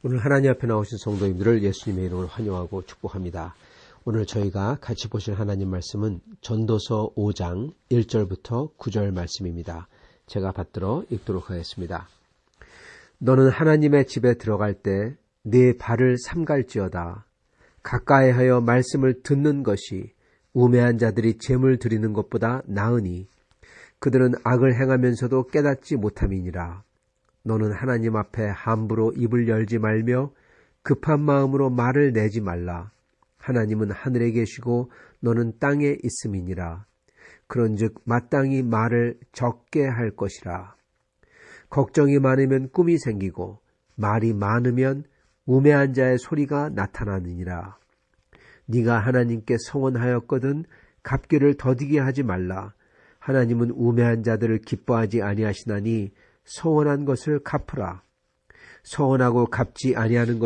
오늘 하나님 앞에 나오신 성도님들을 예수님의 이름으로 환영하고 축복합니다. 오늘 저희가 같이 보실 하나님 말씀은 전도서 5장 1절부터 9절 말씀입니다. 제가 받들어 읽도록 하겠습니다. 너는 하나님의 집에 들어갈 때 네 발을 삼갈지어다. 가까이 하여 말씀을 듣는 것이 우매한 자들이 제물 드리는 것보다 나으니 그들은 악을 행하면서도 깨닫지 못함이니라. 너는 하나님 앞에 함부로 입을 열지 말며 급한 마음으로 말을 내지 말라. 하나님은 하늘에 계시고 너는 땅에 있음이니라. 그런즉 마땅히 말을 적게 할 것이라. 걱정이 많으면 꿈이 생기고 말이 많으면 우매한 자의 소리가 나타나느니라. 네가 하나님께 서원하였거든 갚기를 더디게 하지 말라. 하나님은 우매한 자들을 기뻐하지 아니하시나니 서원한 것을 갚으라. 서원하고 갚지 아니하는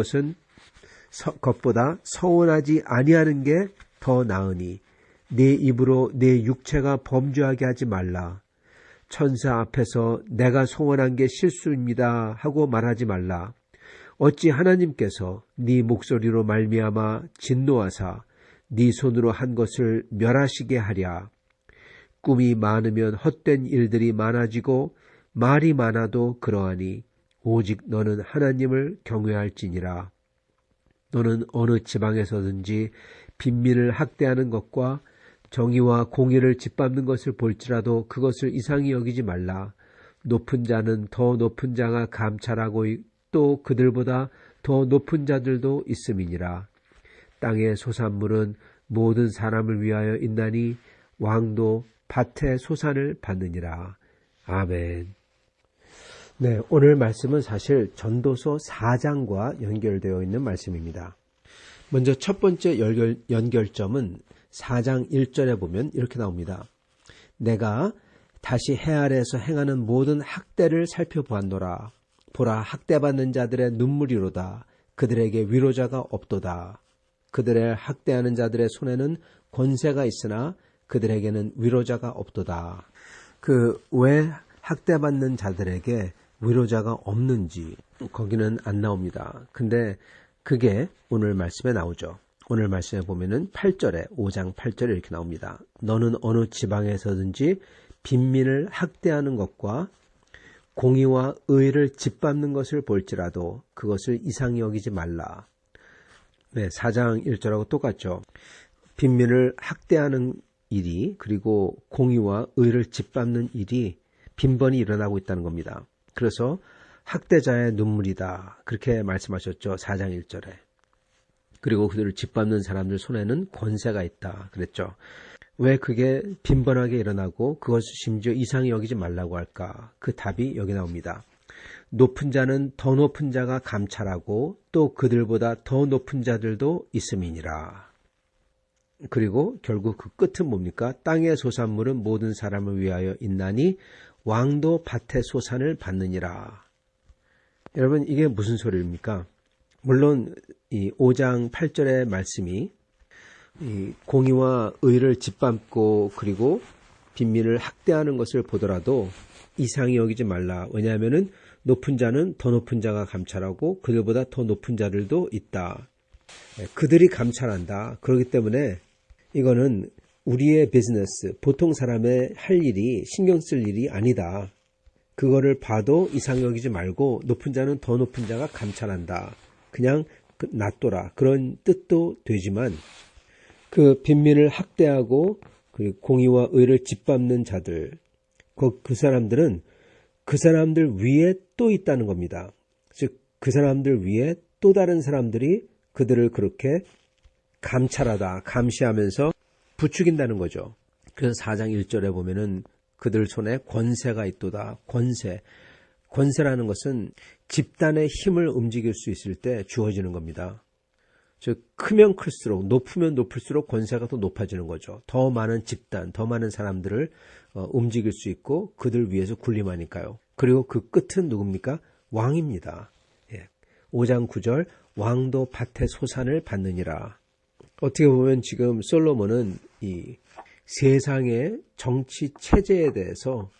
것보다 서원하지 아니하는 게 더 나으니 네 입으로 내 육체가 범죄하게 하지 말라. 천사 앞에서 내가 서원한 게 실수입니다 하고 말하지 말라. 어찌 하나님께서 네 목소리로 말미암아 진노하사 네 손으로 한 것을 멸하시게 하랴. 꿈이 많으면 헛된 일들이 많아지고 말이 많아도 그러하니 오직 너는 하나님을 경외할지니라. 너는 어느 지방에서든지 빈민을 학대하는 것과 정의와 공의를 짓밟는 것을 볼지라도 그것을 이상히 여기지 말라. 높은 자는 더 높은 자가 감찰하고 또 그들보다 더 높은 자들도 있음이니라. 땅의 소산물은 모든 사람을 위하여 있나니 왕도 밭의 소산을 받느니라. 아멘. 네, 오늘 말씀은 사실 전도서 4장과 연결되어 있는 말씀입니다. 먼저 첫 번째 연결점은 4장 1절에 보면 이렇게 나옵니다. 내가 다시 해 아래에서 행하는 모든 학대를 살펴보았노라. 보라, 학대받는 자들의 눈물이로다. 그들에게 위로자가 없도다. 그들의 학대하는 자들의 손에는 권세가 있으나 그들에게는 위로자가 없도다. 왜 학대받는 자들에게 위로자가 없는지 거기는 안 나옵니다. 근데 그게 오늘 말씀에 나오죠. 오늘 말씀에 보면은 8절에 5장 8절에 이렇게 나옵니다. 너는 어느 지방에서든지 빈민을 학대하는 것과 공의와 의를 짓밟는 것을 볼지라도 그것을 이상히 여기지 말라. 네, 4장 1절하고 똑같죠. 빈민을 학대하는 일이 그리고 공의와 의를 짓밟는 일이 빈번히 일어나고 있다는 겁니다. 그래서 학대자의 눈물이다. 그렇게 말씀하셨죠. 4장 1절에. 그리고 그들을 짓밟는 사람들 손에는 권세가 있다. 그랬죠. 왜 그게 빈번하게 일어나고 그것을 심지어 이상히 여기지 말라고 할까? 그 답이 여기 나옵니다. 높은 자는 더 높은 자가 감찰하고 또 그들보다 더 높은 자들도 있음이니라. 그리고 결국 그 끝은 뭡니까? 땅의 소산물은 모든 사람을 위하여 있나니 왕도 밭의 소산을 받느니라. 여러분, 이게 무슨 소리입니까? 물론 이 5장 8절의 말씀이 이 공의와 의를 짓밟고 그리고 빈민을 학대하는 것을 보더라도 이상히 여기지 말라. 왜냐하면은 높은 자는 더 높은 자가 감찰하고 그들보다 더 높은 자들도 있다. 그들이 감찰한다. 그렇기 때문에 이거는 우리의 비즈니스, 보통 사람의 할 일이 신경 쓸 일이 아니다. 그거를 봐도 이상히 여기지 말고 높은 자는 더 높은 자가 감찰한다. 그냥 놔둬라. 그런 뜻도 되지만 그 빈민을 학대하고 그 공의와 의를 짓밟는 자들, 그 사람들은 그 사람들 위에 또 있다는 겁니다. 즉 그 사람들 위에 또 다른 사람들이 그들을 그렇게 감찰하다, 감시하면서 부추긴다는 거죠. 그래서 4장 1절에 보면은 그들 손에 권세가 있도다. 권세라는 것은 집단의 힘을 움직일 수 있을 때 주어지는 겁니다. 즉 크면 클수록, 높으면 높을수록 권세가 더 높아지는 거죠. 더 많은 집단, 더 많은 사람들을 움직일 수 있고 그들 위에서 군림하니까요. 그리고 그 끝은 누굽니까? 왕입니다. 5장 9절 왕도 밭의 소산을 받느니라. 어떻게 보면 지금 솔로몬은 이 세상의 정치 체제에 대해서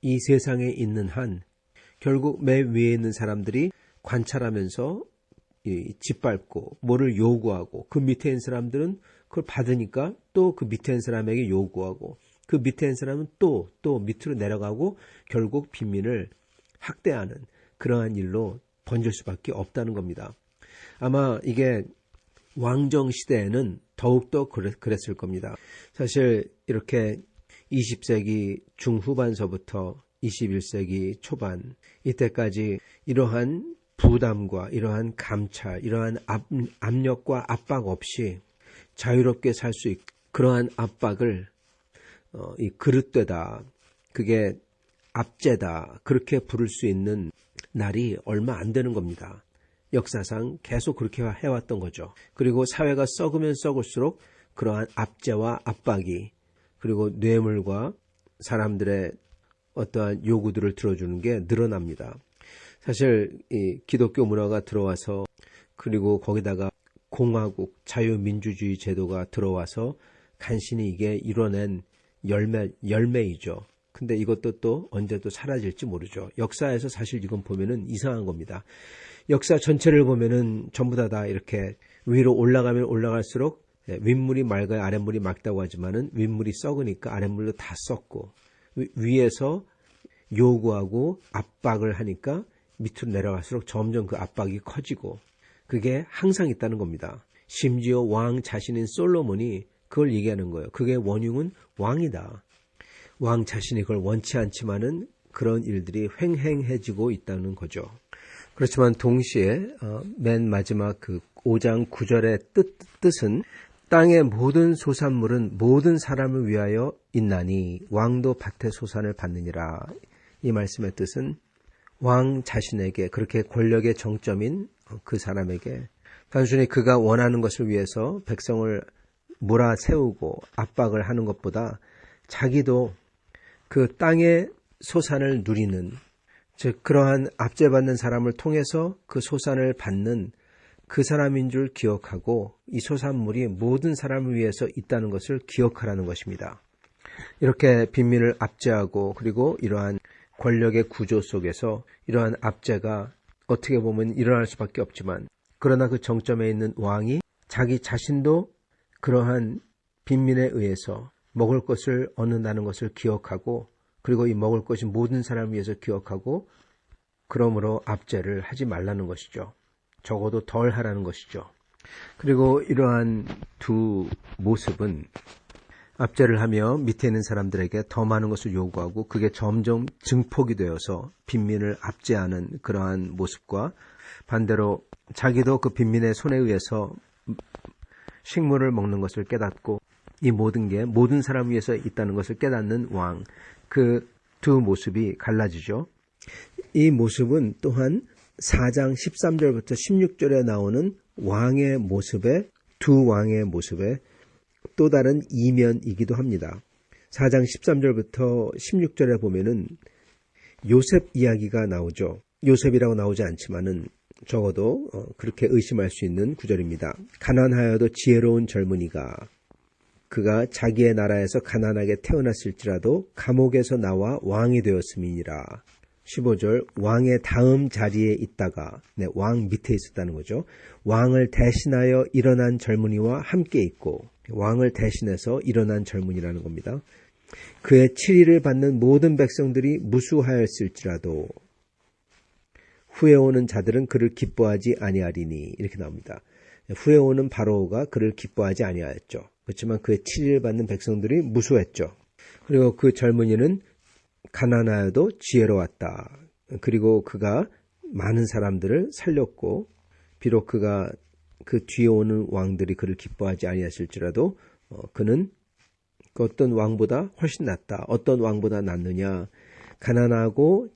이 세상에 있는 한 결국 맨 위에 있는 사람들이 관찰하면서 짓밟고 뭐를 요구하고 그 밑에 있는 사람들은 그걸 받으니까 또 그 밑에 있는 사람에게 요구하고 그 밑에 있는 사람은 또 밑으로 내려가고 결국 빈민을 학대하는 그러한 일로 번질 수밖에 없다는 겁니다. 아마 이게 왕정 시대에는 더욱더 그랬을 겁니다. 사실 이렇게 20세기 중후반서부터 21세기 초반 이때까지 이러한 부담과 이러한 감찰, 이러한 압력과 압박 없이 자유롭게 살 수 있고 그러한 압박을 이 그릇되다, 그게 압제다 그렇게 부를 수 있는 날이 얼마 안 되는 겁니다. 역사상 계속 그렇게 해왔던 거죠. 그리고 사회가 썩으면 썩을수록 그러한 압제와 압박이 그리고 뇌물과 사람들의 어떠한 요구들을 들어주는 게 늘어납니다. 사실 이 기독교 문화가 들어와서 그리고 거기다가 공화국 자유민주주의 제도가 들어와서 간신히 이게 이뤄낸 열매이죠. 근데 이것도 또 언제 또 사라질지 모르죠. 역사에서 사실 이건 보면은 이상한 겁니다. 역사 전체를 보면은 전부 다 이렇게 위로 올라가면 올라갈수록 윗물이 맑아야 아랫물이 맑다고 하지만은 윗물이 썩으니까 아랫물도 다 썩고 위에서 요구하고 압박을 하니까 밑으로 내려갈수록 점점 그 압박이 커지고 그게 항상 있다는 겁니다. 심지어 왕 자신인 솔로몬이 그걸 얘기하는 거예요. 그게 원흉은 왕이다. 왕 자신이 그걸 원치 않지만은 그런 일들이 횡행해지고 있다는 거죠. 그렇지만 동시에 맨 마지막 그 5장 9절의 뜻은 땅의 모든 소산물은 모든 사람을 위하여 있나니 왕도 밭의 소산을 받느니라. 이 말씀의 뜻은 왕 자신에게 그렇게 권력의 정점인 그 사람에게 단순히 그가 원하는 것을 위해서 백성을 몰아세우고 압박을 하는 것보다 자기도 그 땅의 소산을 누리는 즉 그러한 압제받는 사람을 통해서 그 소산을 받는 그 사람인 줄 기억하고 이 소산물이 모든 사람을 위해서 있다는 것을 기억하라는 것입니다. 이렇게 빈민을 압제하고 그리고 이러한 권력의 구조 속에서 이러한 압제가 어떻게 보면 일어날 수밖에 없지만 그러나 그 정점에 있는 왕이 자기 자신도 그러한 빈민에 의해서 먹을 것을 얻는다는 것을 기억하고 그리고 이 먹을 것이 모든 사람을 위해서 기억하고 그러므로 압제를 하지 말라는 것이죠. 적어도 덜 하라는 것이죠. 그리고 이러한 두 모습은 압제를 하며 밑에 있는 사람들에게 더 많은 것을 요구하고 그게 점점 증폭이 되어서 빈민을 압제하는 그러한 모습과 반대로 자기도 그 빈민의 손에 의해서 식물을 먹는 것을 깨닫고 이 모든 게 모든 사람 위해서 있다는 것을 깨닫는 왕, 그 두 모습이 갈라지죠. 이 모습은 또한 4장 13절부터 16절에 나오는 왕의 모습의 두 왕의 모습의 또 다른 이면이기도 합니다. 4장 13절부터 16절에 보면은 요셉 이야기가 나오죠. 요셉이라고 나오지 않지만은 적어도 그렇게 의심할 수 있는 구절입니다. 가난하여도 지혜로운 젊은이가 그가 자기의 나라에서 가난하게 태어났을지라도 감옥에서 나와 왕이 되었음이니라. 15절 왕의 다음 자리에 있다가 왕 밑에 있었다는 거죠. 왕을 대신하여 일어난 젊은이와 함께 있고 왕을 대신해서 일어난 젊은이라는 겁니다. 그의 치리를 받는 모든 백성들이 무수하였을지라도 후에 오는 자들은 그를 기뻐하지 아니하리니 이렇게 나옵니다. 후에 오는 바로가 그를 기뻐하지 아니하였죠. 그렇지만 그의 치리를 받는 백성들이 무수했죠. 그리고 그 젊은이는 가난하여도 지혜로웠다. 그리고 그가 많은 사람들을 살렸고 비록 그가 그 뒤에 오는 왕들이 그를 기뻐하지 아니하실지라도 그는 그 어떤 왕보다 훨씬 낫다. 어떤 왕보다 낫느냐. 가난하고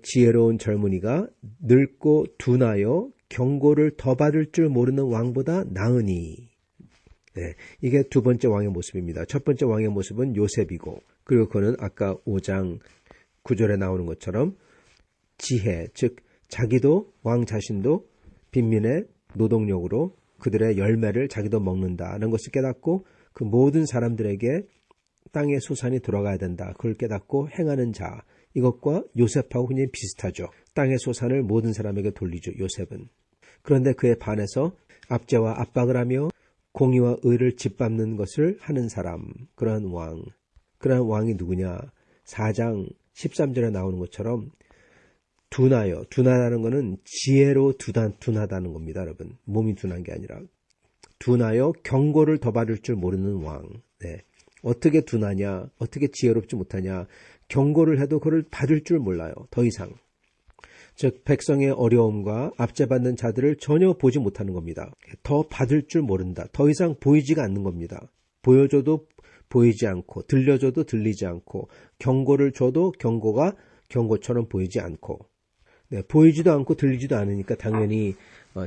지혜로운 젊은이가 늙고 둔하여 경고를 더 받을 줄 모르는 왕보다 나으니. 네, 이게 두 번째 왕의 모습입니다. 첫 번째 왕의 모습은 요셉이고 그리고 그는 아까 5장 9절에 나오는 것처럼 지혜, 즉 자기도 왕 자신도 빈민의 노동력으로 그들의 열매를 자기도 먹는다는 것을 깨닫고 그 모든 사람들에게 땅의 소산이 돌아가야 된다. 그걸 깨닫고 행하는 자. 이것과 요셉하고 굉장히 비슷하죠. 땅의 소산을 모든 사람에게 돌리죠. 요셉은. 그런데 그에 반해서 압제와 압박을 하며 공의와 의를 짓밟는 것을 하는 사람, 그러한 왕이 누구냐? 4장 13절에 나오는 것처럼 둔하다는 것은 지혜로 둔하다는 겁니다, 여러분. 몸이 둔한 게 아니라. 둔하여 경고를 더 받을 줄 모르는 왕. 네. 어떻게 둔하냐? 어떻게 지혜롭지 못하냐? 경고를 해도 그걸 받을 줄 몰라요. 더 이상. 즉 백성의 어려움과 압제받는 자들을 전혀 보지 못하는 겁니다. 더 받을 줄 모른다. 더 이상 보이지가 않는 겁니다. 보여줘도 보이지 않고 들려줘도 들리지 않고 경고를 줘도 경고가 경고처럼 보이지 않고 네, 보이지도 않고 들리지도 않으니까 당연히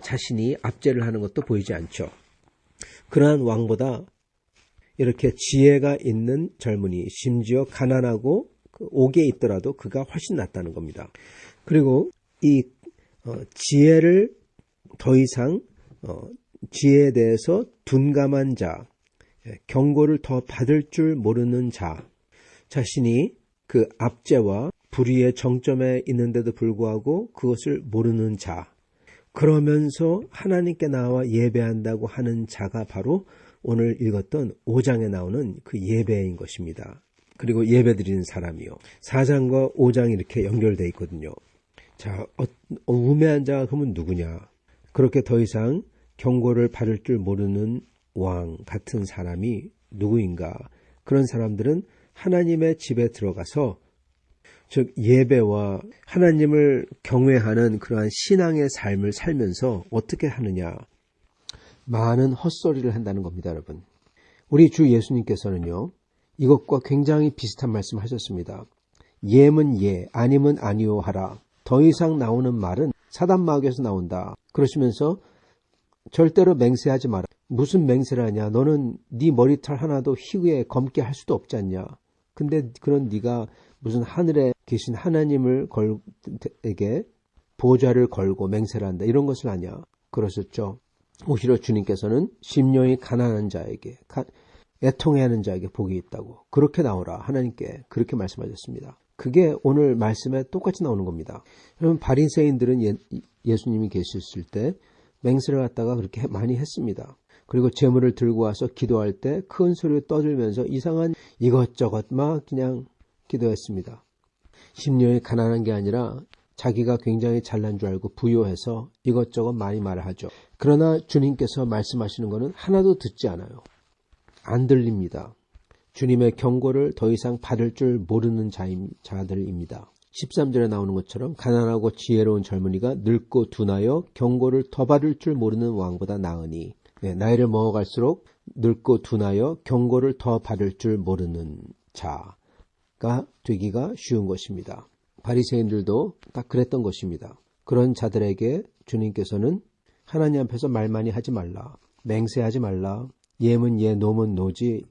자신이 압제를 하는 것도 보이지 않죠. 그러한 왕보다 이렇게 지혜가 있는 젊은이, 심지어 가난하고 옥에 있더라도 그가 훨씬 낫다는 겁니다. 그리고 이 지혜를 더 이상 지혜에 대해서 둔감한 자, 경고를 더 받을 줄 모르는 자, 자신이 그 압제와 불의의 정점에 있는데도 불구하고 그것을 모르는 자, 그러면서 하나님께 나와 예배한다고 하는 자가 바로 오늘 읽었던 5장에 나오는 그 예배인 것입니다. 그리고 예배드리는 사람이요. 4장과 5장이 이렇게 연결되어 있거든요. 자, 우매한 자가 그러면 누구냐? 그렇게 더 이상 경고를 받을 줄 모르는 왕 같은 사람이 누구인가? 그런 사람들은 하나님의 집에 들어가서 즉 예배와 하나님을 경외하는 그러한 신앙의 삶을 살면서 어떻게 하느냐? 많은 헛소리를 한다는 겁니다, 여러분. 우리 주 예수님께서는요, 이것과 굉장히 비슷한 말씀 하셨습니다. 예면 예, 아니면 아니요 하라. 더 이상 나오는 말은 사단 마귀에서 나온다. 그러시면서 절대로 맹세하지 마라. 무슨 맹세를 하냐? 너는 네 머리털 하나도 희위에 검게 할 수도 없지 않냐? 근데 그런 네가 무슨 하늘에 계신 하나님을 에게 보좌를 걸고 맹세를 한다. 이런 것을 하냐? 그러셨죠. 오히려 주님께서는 심령이 가난한 자에게, 애통해하는 자에게 복이 있다고. 그렇게 나오라. 하나님께 그렇게 말씀하셨습니다. 그게 오늘 말씀에 똑같이 나오는 겁니다. 여러분, 바리새인들은 예수님이 계셨을 때 맹세를 갖다가 그렇게 많이 했습니다. 그리고 제물을 들고 와서 기도할 때 큰 소리로 떠들면서 이상한 이것저것 막 그냥 기도했습니다. 심령이 가난한 게 아니라 자기가 굉장히 잘난 줄 알고 부요해서 이것저것 많이 말하죠. 그러나 주님께서 말씀하시는 것은 하나도 듣지 않아요. 안 들립니다. 주님의 경고를 더 이상 받을 줄 모르는 자들입니다. 13절에 나오는 것처럼 가난하고 지혜로운 젊은이가 늙고 둔하여 경고를 더 받을 줄 모르는 왕보다 나으니, 네, 나이를 먹어갈수록 늙고 둔하여 경고를 더 받을 줄 모르는 자가 되기가 쉬운 것입니다. 바리새인들도 딱 그랬던 것입니다. 그런 자들에게 주님께서는 하나님 앞에서 말 많이 하지 말라, 맹세하지 말라, 예면 예, 노면 노지,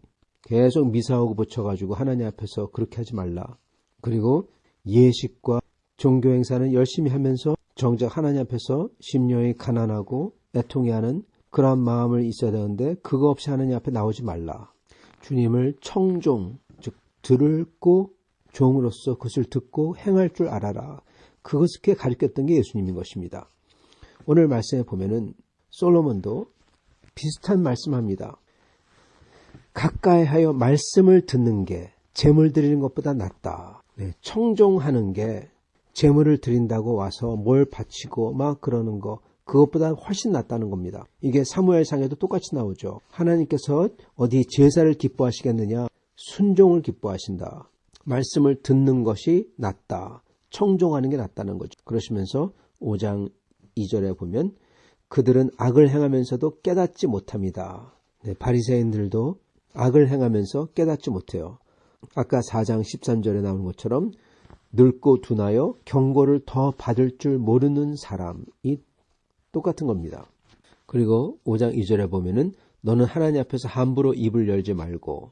계속 미사하고 붙여가지고 하나님 앞에서 그렇게 하지 말라. 그리고 예식과 종교 행사는 열심히 하면서 정작 하나님 앞에서 심령이 가난하고 애통해하는 그러한 마음을 있어야 되는데 그거 없이 하나님 앞에 나오지 말라. 주님을 청종, 즉 들고 종으로서 그것을 듣고 행할 줄 알아라. 그것을 가르쳤던 게 예수님인 것입니다. 오늘 말씀에 보면은 솔로몬도 비슷한 말씀합니다. 가까이 하여 말씀을 듣는 게 제물 드리는 것보다 낫다. 네, 청종하는 게 제물을 드린다고 와서 뭘 바치고 막 그러는 거, 그것보다 훨씬 낫다는 겁니다. 이게 사무엘상에도 똑같이 나오죠. 하나님께서 어디 제사를 기뻐하시겠느냐? 순종을 기뻐하신다. 말씀을 듣는 것이 낫다. 청종하는 게 낫다는 거죠. 그러시면서 5장 2절에 보면 그들은 악을 행하면서도 깨닫지 못합니다. 네, 바리새인들도 악을 행하면서 깨닫지 못해요. 아까 4장 13절에 나오는 것처럼 늙고 둔하여 경고를 더 받을 줄 모르는 사람이 똑같은 겁니다. 그리고 5장 2절에 보면은 너는 하나님 앞에서 함부로 입을 열지 말고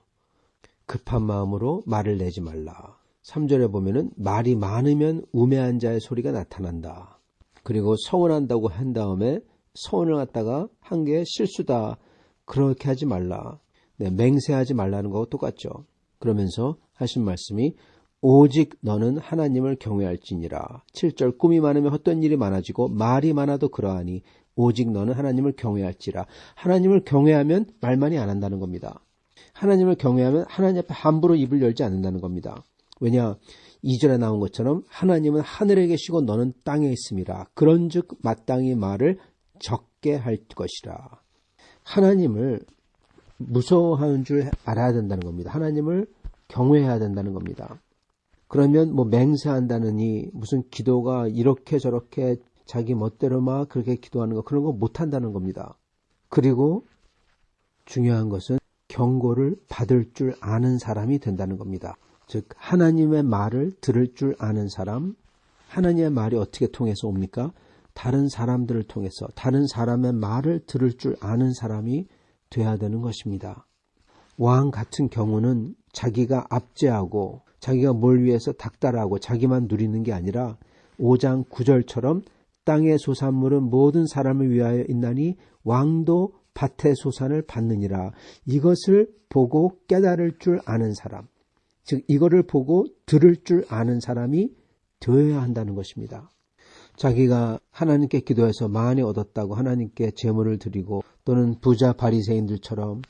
급한 마음으로 말을 내지 말라. 3절에 보면은 말이 많으면 우매한 자의 소리가 나타난다. 그리고 서운한다고 한 다음에 서운을 갖다가 한 게 실수다. 그렇게 하지 말라. 네, 맹세하지 말라는 거하고 똑같죠. 그러면서 하신 말씀이 오직 너는 하나님을 경외할지니라. 7절 꿈이 많으면 헛된 일이 많아지고 말이 많아도 그러하니 오직 너는 하나님을 경외할지라. 하나님을 경외하면 말만이 안 한다는 겁니다. 하나님을 경외하면 하나님 앞에 함부로 입을 열지 않는다는 겁니다. 왜냐? 2절에 나온 것처럼 하나님은 하늘에 계시고 너는 땅에 있음이라. 그런즉 마땅히 말을 적게 할 것이라. 하나님을 무서워하는 줄 알아야 된다는 겁니다. 하나님을 경외해야 된다는 겁니다. 그러면 뭐 맹세한다느니 무슨 기도가 이렇게 저렇게 자기 멋대로 막 그렇게 기도하는 거 그런 거 못한다는 겁니다. 그리고 중요한 것은 경고를 받을 줄 아는 사람이 된다는 겁니다. 즉 하나님의 말을 들을 줄 아는 사람, 하나님의 말이 어떻게 통해서 옵니까? 다른 사람들을 통해서 다른 사람의 말을 들을 줄 아는 사람이 돼야 되는 것입니다. 왕 같은 경우는 자기가 압제하고 자기가 뭘 위해서 닥달하고 자기만 누리는 게 아니라 5장 9절처럼 땅의 소산물은 모든 사람을 위하여 있나니 왕도 밭의 소산을 받느니라. 이것을 보고 깨달을 줄 아는 사람, 즉 이거를 보고 들을 줄 아는 사람이 되어야 한다는 것입니다. 자기가 하나님께 기도해서 많이 얻었다고 하나님께 제물을 드리고 또는 부자 바리새인들처럼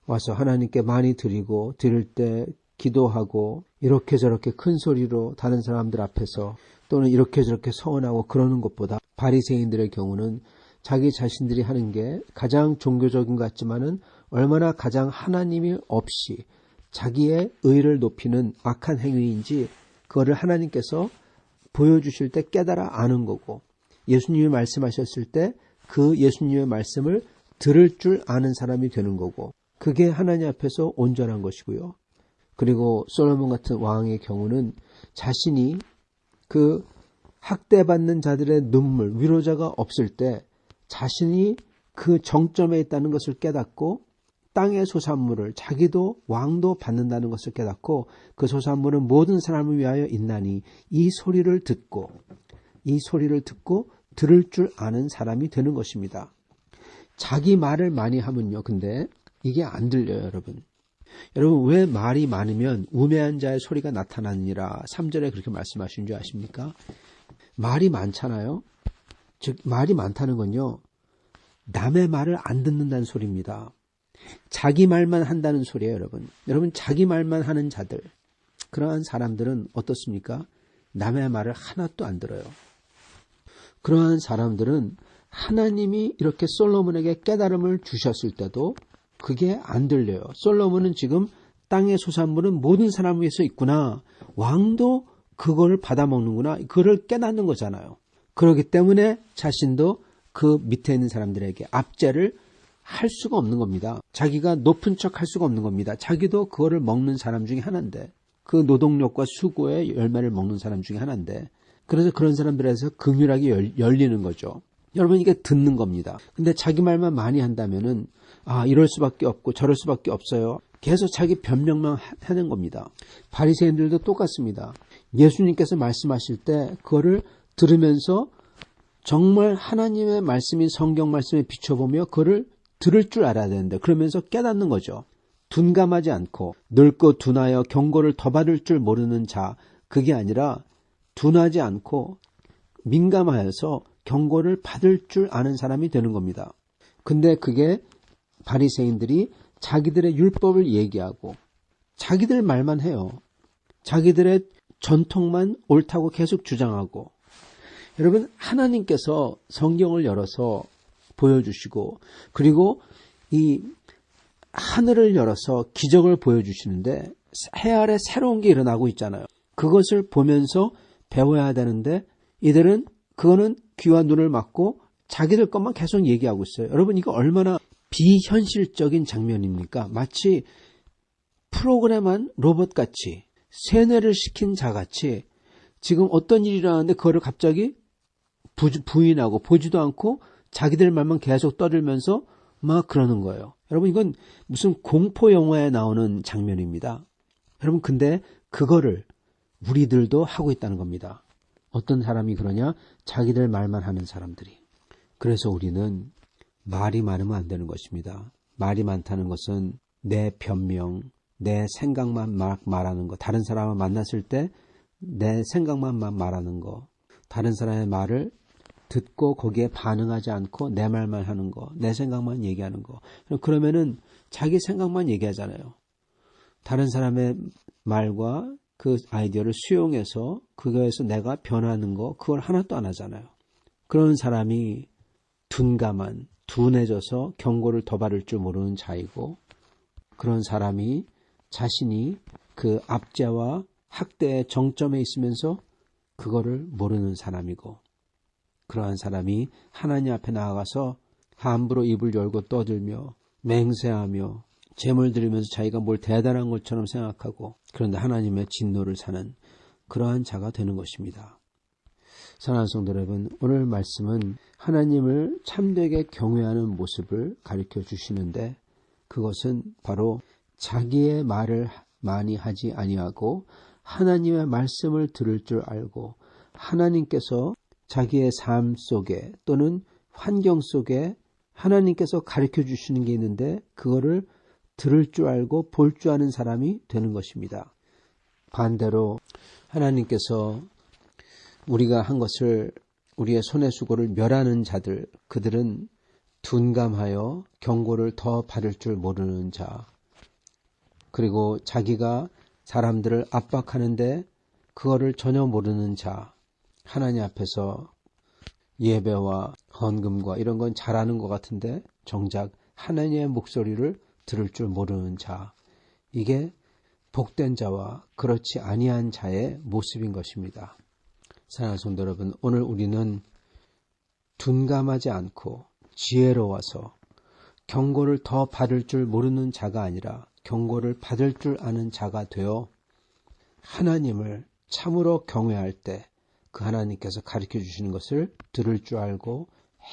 와서 하나님께 많이 드리고 드릴 때 기도하고 이렇게 저렇게 큰 소리로 다른 사람들 앞에서 또는 이렇게 저렇게 서원하고 그러는 것보다 바리새인들의 경우는 자기 자신들이 하는 게 가장 종교적인 것 같지만은 얼마나 가장 하나님이 없이 자기의 의를 높이는 악한 행위인지 그거를 하나님께서 보여주실 때 깨달아 아는 거고 예수님이 말씀하셨을 때 그 예수님의 말씀을 들을 줄 아는 사람이 되는 거고 그게 하나님 앞에서 온전한 것이고요. 그리고 솔로몬 같은 왕의 경우는 자신이 그 학대받는 자들의 눈물, 위로자가 없을 때 자신이 그 정점에 있다는 것을 깨닫고 땅의 소산물을 자기도 왕도 받는다는 것을 깨닫고 그 소산물은 모든 사람을 위하여 있나니 이 소리를 듣고 들을 줄 아는 사람이 되는 것입니다. 자기 말을 많이 하면요. 근데 이게 안 들려요, 여러분. 여러분 왜 말이 많으면 우매한 자의 소리가 나타나느니라 3절에 그렇게 말씀하신 줄 아십니까? 말이 많잖아요. 즉 말이 많다는 건요. 남의 말을 안 듣는다는 소리입니다. 자기 말만 한다는 소리예요, 여러분. 여러분 자기 말만 하는 자들, 그러한 사람들은 어떻습니까? 남의 말을 하나도 안 들어요. 그러한 사람들은 하나님이 이렇게 솔로몬에게 깨달음을 주셨을 때도 그게 안 들려요. 솔로몬은 지금 땅의 소산물은 모든 사람 위해서 있구나. 왕도 그거를 받아먹는구나. 그걸 깨닫는 거잖아요. 그렇기 때문에 자신도 그 밑에 있는 사람들에게 압제를 할 수가 없는 겁니다. 자기가 높은 척 할 수가 없는 겁니다. 자기도 그거를 먹는 사람 중에 하나인데 그 노동력과 수고의 열매를 먹는 사람 중에 하나인데 그래서 그런 사람들에서 긍휼하게 열리는 거죠. 여러분 이게 듣는 겁니다. 근데 자기 말만 많이 한다면은 이럴 수밖에 없고 저럴 수밖에 없어요. 계속 자기 변명만 하는 겁니다. 바리새인들도 똑같습니다. 예수님께서 말씀하실 때 그거를 들으면서 정말 하나님의 말씀인 성경 말씀에 비춰보며 그거를 들을 줄 알아야 되는데 그러면서 깨닫는 거죠. 둔감하지 않고 늙고 둔하여 경고를 더 받을 줄 모르는 자, 그게 아니라 둔하지 않고 민감하여서 경고를 받을 줄 아는 사람이 되는 겁니다. 근데 그게 바리새인들이 자기들의 율법을 얘기하고 자기들 말만 해요. 자기들의 전통만 옳다고 계속 주장하고 여러분 하나님께서 성경을 열어서 보여주시고 그리고 이 하늘을 열어서 기적을 보여주시는데 해 아래 새로운 게 일어나고 있잖아요. 그것을 보면서 배워야 되는데 이들은 그거는 귀와 눈을 막고 자기들 것만 계속 얘기하고 있어요. 여러분 이거 얼마나 비현실적인 장면입니까? 마치 프로그램한 로봇같이 세뇌를 시킨 자같이 지금 어떤 일이 일어나는데 그거를 갑자기 부인하고 보지도 않고 자기들 말만 계속 떠들면서 막 그러는 거예요. 여러분 이건 무슨 공포 영화에 나오는 장면입니다. 여러분 근데 그거를 우리들도 하고 있다는 겁니다. 어떤 사람이 그러냐? 자기들 말만 하는 사람들이. 그래서 우리는 말이 많으면 안 되는 것입니다. 말이 많다는 것은 내 변명, 내 생각만 막 말하는 거, 다른 사람을 만났을 때 내 생각만 막 말하는 거, 다른 사람의 말을 듣고 거기에 반응하지 않고 내 말만 하는 거, 내 생각만 얘기하는 거. 그러면은 자기 생각만 얘기하잖아요. 다른 사람의 말과 그 아이디어를 수용해서 그거에서 내가 변하는 거, 그걸 하나도 안 하잖아요. 그런 사람이 둔해져서 경고를 더 받을 줄 모르는 자이고, 그런 사람이 자신이 그 압제와 학대의 정점에 있으면서 그거를 모르는 사람이고, 그러한 사람이 하나님 앞에 나아가서 함부로 입을 열고 떠들며 맹세하며 재물 드리면서 자기가 뭘 대단한 것처럼 생각하고, 그런데 하나님의 진노를 사는 그러한 자가 되는 것입니다. 사랑하는 성도 여러분, 오늘 말씀은 하나님을 참되게 경외하는 모습을 가르쳐 주시는데, 그것은 바로 자기의 말을 많이 하지 아니하고 하나님의 말씀을 들을 줄 알고, 하나님께서 자기의 삶 속에 또는 환경 속에 하나님께서 가르쳐 주시는 게 있는데 그거를 들을 줄 알고 볼 줄 아는 사람이 되는 것입니다. 반대로 하나님께서 우리가 한 것을, 우리의 손의 수고를 멸하는 자들, 그들은 둔감하여 경고를 더 받을 줄 모르는 자, 그리고 자기가 사람들을 압박하는데 그거를 전혀 모르는 자, 하나님 앞에서 예배와 헌금과 이런 건 잘하는 것 같은데 정작 하나님의 목소리를 들을 줄 모르는 자, 이게 복된 자와 그렇지 아니한 자의 모습인 것입니다. 사랑하는 성도 여러분, 오늘 우리는 둔감하지 않고 지혜로워서 경고를 더 받을 줄 모르는 자가 아니라 경고를 받을 줄 아는 자가 되어 하나님을 참으로 경외할 때 그 하나님께서 가르쳐 주시는 것을 들을 줄 알고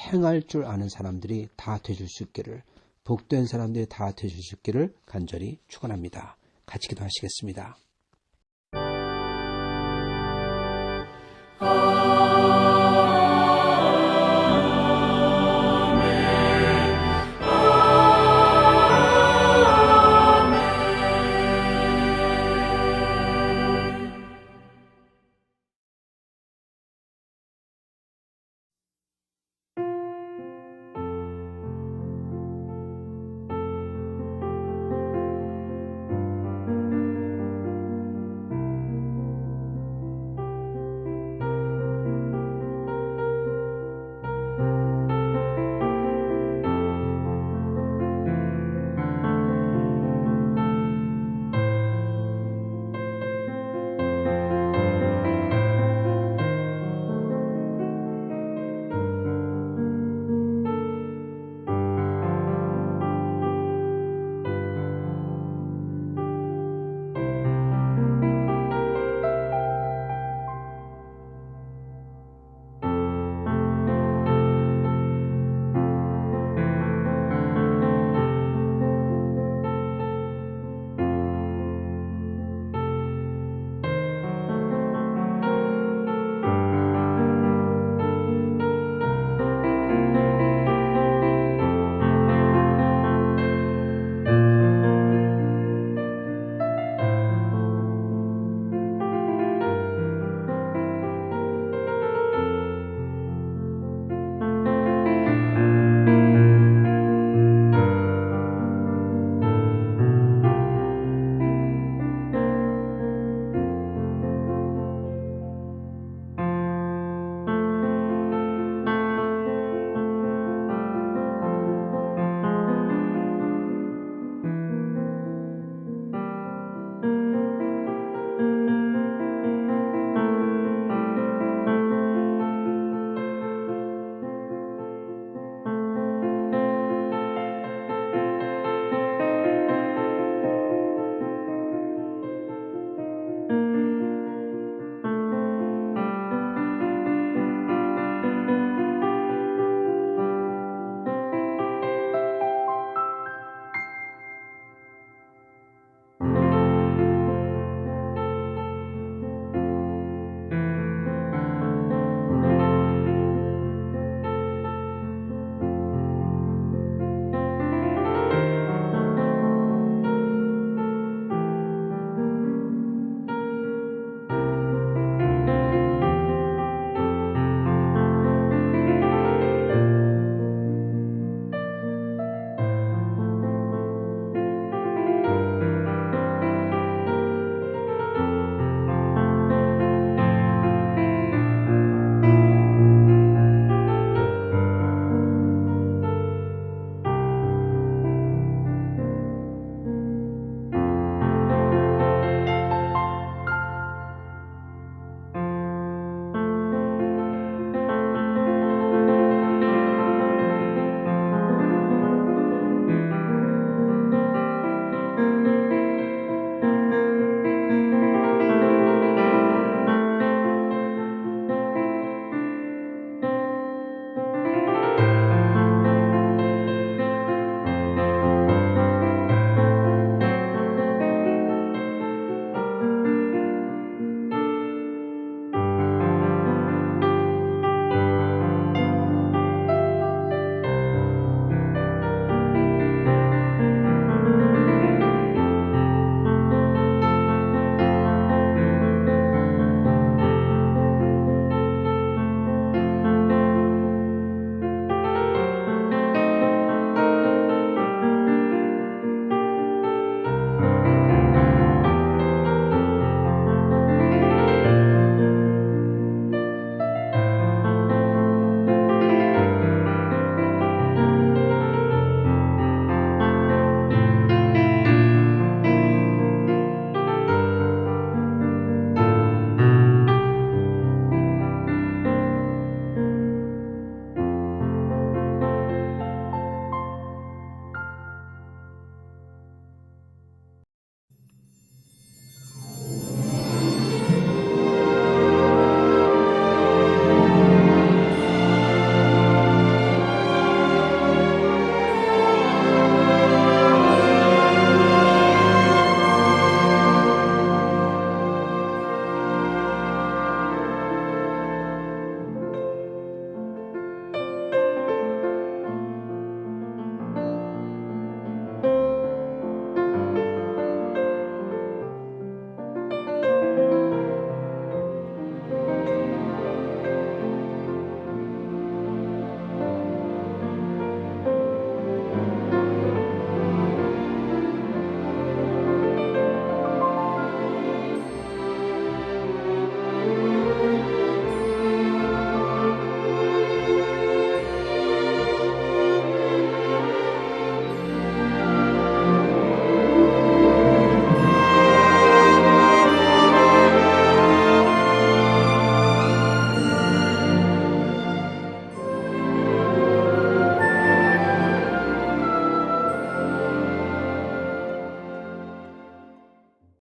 행할 줄 아는 사람들이 다 되실 수 있기를, 복된 사람들이 다 되실 수 있기를 간절히 축원합니다. 같이 기도하시겠습니다.